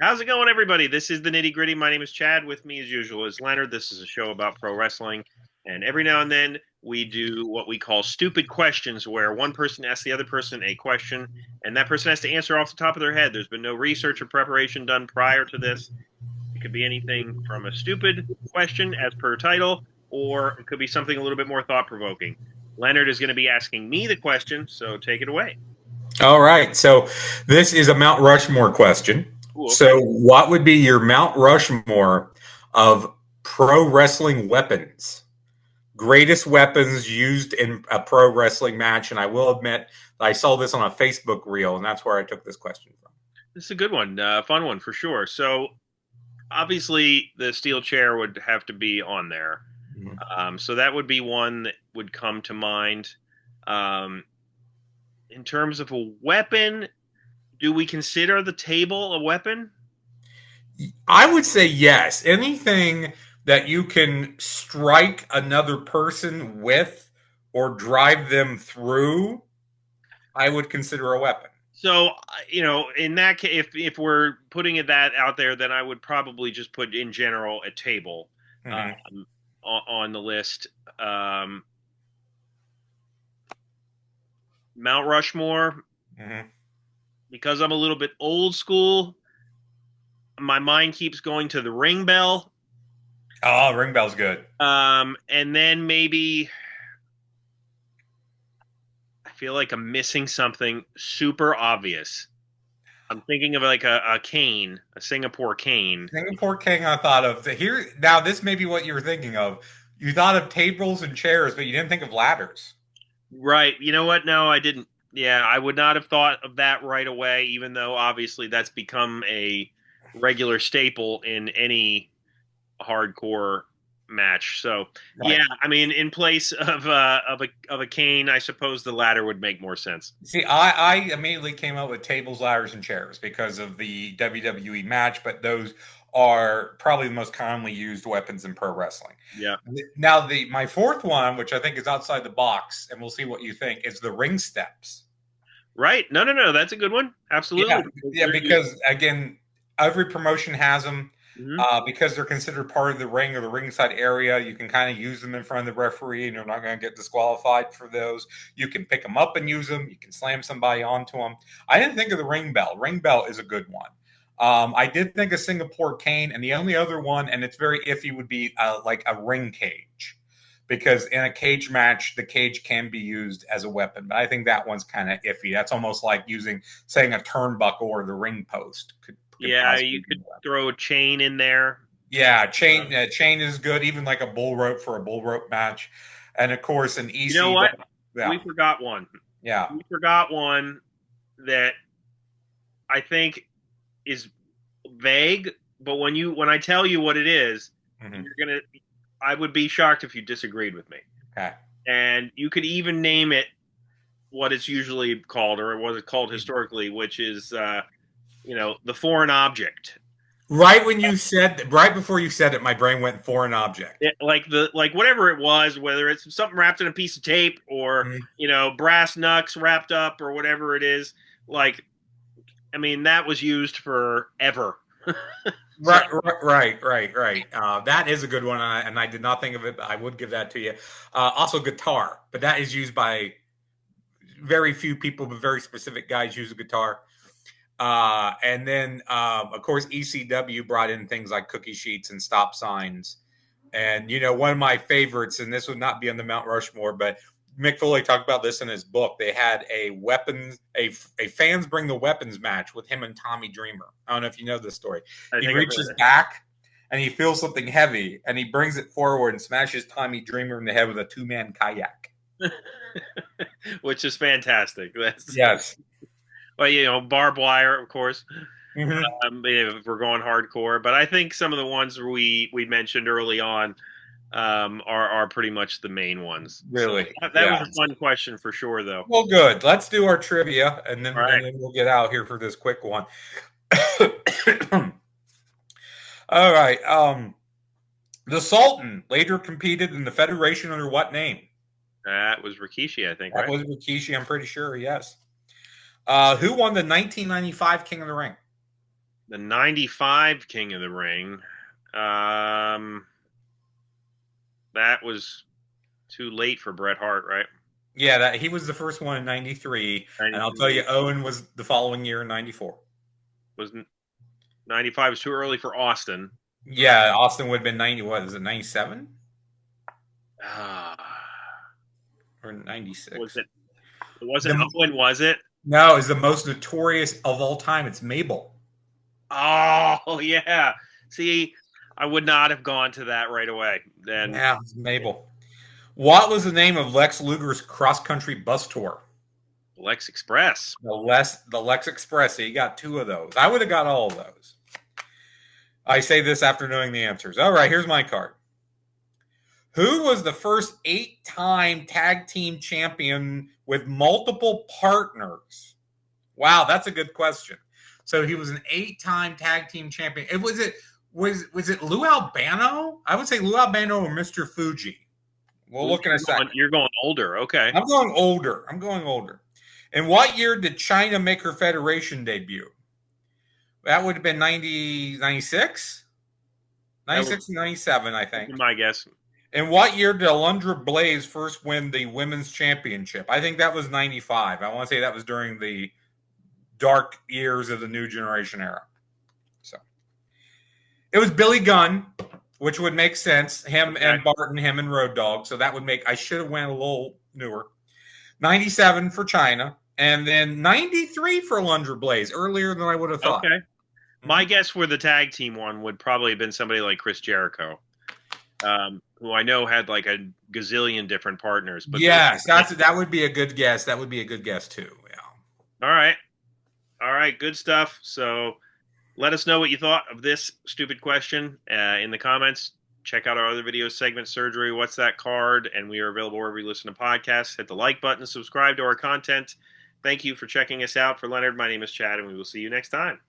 How's it going, everybody? This is the Nitty Gritty. My name is Chad. With me, as usual, is Leonard. This is a show about pro wrestling. And every now and then, we do what we call stupid questions, where one person asks the other person a question, and that person has to answer off the top of their head. There's been no research or preparation done prior to this. It could be anything from a stupid question, as per title, or it could be something a little bit more thought provoking. Leonard is going to be asking me the question, so take it away. All right. So this is a Mount Rushmore question. Ooh, okay. So, what would be your Mount Rushmore of pro wrestling weapons? Greatest weapons used in a pro wrestling match. And I will admit, I saw this on a Facebook reel, and that's where I took this question from. This is a good one, fun one for sure. So, obviously, the steel chair would have to be on there. So that would be one that would come to mind. In terms of a weapon, do we consider the table a weapon? I would say yes. Anything that you can strike another person with or drive them through, I would consider a weapon. So, in that case, if we're putting it that out there, then I would probably just put in general a table on the list. Mount Rushmore, because I'm a little bit old school, my mind keeps going to the ring bell. Oh, ring bell's good. And then maybe I feel like I'm missing something super obvious. I'm thinking of like a cane, a Singapore cane. Singapore cane I thought of. Here now, this may be what you were thinking of. You thought of tables and chairs, but you didn't think of ladders. Right. You know what? No, I didn't. Yeah, I would not have thought of that right away, even though obviously that's become a regular staple in any hardcore match. So, Right. yeah, I mean, in place of a cane, I suppose the ladder would make more sense. See, I immediately came up with tables, ladders, and chairs because of the WWE match, but those are probably the most commonly used weapons in pro wrestling. Yeah. Now, my fourth one, which I think is outside the box, and we'll see what you think, is the ring steps. Right. No. That's a good one. Absolutely. Yeah, because again, every promotion has them. Because they're considered part of the ring or the ringside area, you can kind of use them in front of the referee, and you're not going to get disqualified for those. You can pick them up and use them. You can slam somebody onto them. I didn't think of the ring bell. Ring bell is a good one. I did think of Singapore cane, and the only other one, and it's very iffy, would be like a ring cage. Because in a cage match, the cage can be used as a weapon. But I think that one's kind of iffy. That's almost like saying a turnbuckle or the ring post. Yeah, you could throw a chain in there. Yeah, chain is good, even like a bull rope for a bull rope match. And of course, an easy. You know what? Yeah. We forgot one. Yeah. We forgot one that I think is vague, but when I tell you what it is, I would be shocked if you disagreed with me. Okay. And you could even name it what it's usually called, or what it's called historically, which is the foreign object. Right before you said it, my brain went foreign object. Like whatever it was, whether it's something wrapped in a piece of tape or brass knucks wrapped up or whatever it is. Like, I mean, that was used forever. Right. That is a good one, and I did not think of it, but I would give that to you. Also, guitar, but that is used by very few people, but very specific guys use a guitar. And then, of course, ECW brought in things like cookie sheets and stop signs. And, one of my favorites, and this would not be on the Mount Rushmore, but Mick Foley talked about this in his book. They had a fans bring the weapons match with him and Tommy Dreamer. I don't know if you know this story. He reaches back and he feels something heavy and he brings it forward and smashes Tommy Dreamer in the head with a 2-man kayak. Which is fantastic. Yes. Well, barbed wire, of course. If we're going hardcore, but I think some of the ones we mentioned early on are pretty much the main ones. Really, so that was a fun question for sure, though. Well, good. Let's do our trivia, and then we'll get out here for this quick one. All right. The Sultan later competed in the Federation under what name? That was Rikishi, I think. That was Rikishi. I'm pretty sure. Yes. Who won the 1995 King of the Ring? The 95 King of the Ring. That was too late for Bret Hart, right? Yeah, he was the first one in 93. And I'll tell you, Owen was the following year in 94. Was 95 was too early for Austin. Yeah, Austin would have been 90. What is it, 97? Or 96? Was it? It wasn't Owen, was it? No, it's the most notorious of all time. It's Mabel. Oh, yeah. See, I would not have gone to that right away. Then, yeah, it's Mabel. What was the name of Lex Luger's cross-country bus tour? Lex Express. The Lex Express. So you got 2 of those. I would have got all of those. I say this after knowing the answers. All right, here's my card. Who was the first 8-time tag team champion with multiple partners? Wow, that's a good question. So he was an 8-time tag team champion. Was it Lou Albano? I would say Lou Albano or Mr. Fuji. We'll look in a second. You're going older. Okay. I'm going older. In what year did China make her federation debut? That would have been 96? 96 and 97, I think. My guess. In what year did Alundra Blaze first win the women's championship? I think that was 95. I want to say that was during the dark years of the New Generation era. So it was Billy Gunn, which would make sense. Him and Barton, him and Road Dogg. So that would make, I should have went a little newer. 97 for China, and then 93 for Alundra Blaze, earlier than I would have thought. Okay. My guess for the tag team one would probably have been somebody like Chris Jericho, who I know had like a gazillion different partners. But yes, that would be a good guess. That would be a good guess too. Yeah. All right, good stuff. So let us know what you thought of this stupid question in the comments. Check out our other videos, Segment Surgery, What's That Card, and we are available wherever you listen to podcasts. Hit the like button, subscribe to our content. Thank you for checking us out. For Leonard, my name is Chad, and we will see you next time.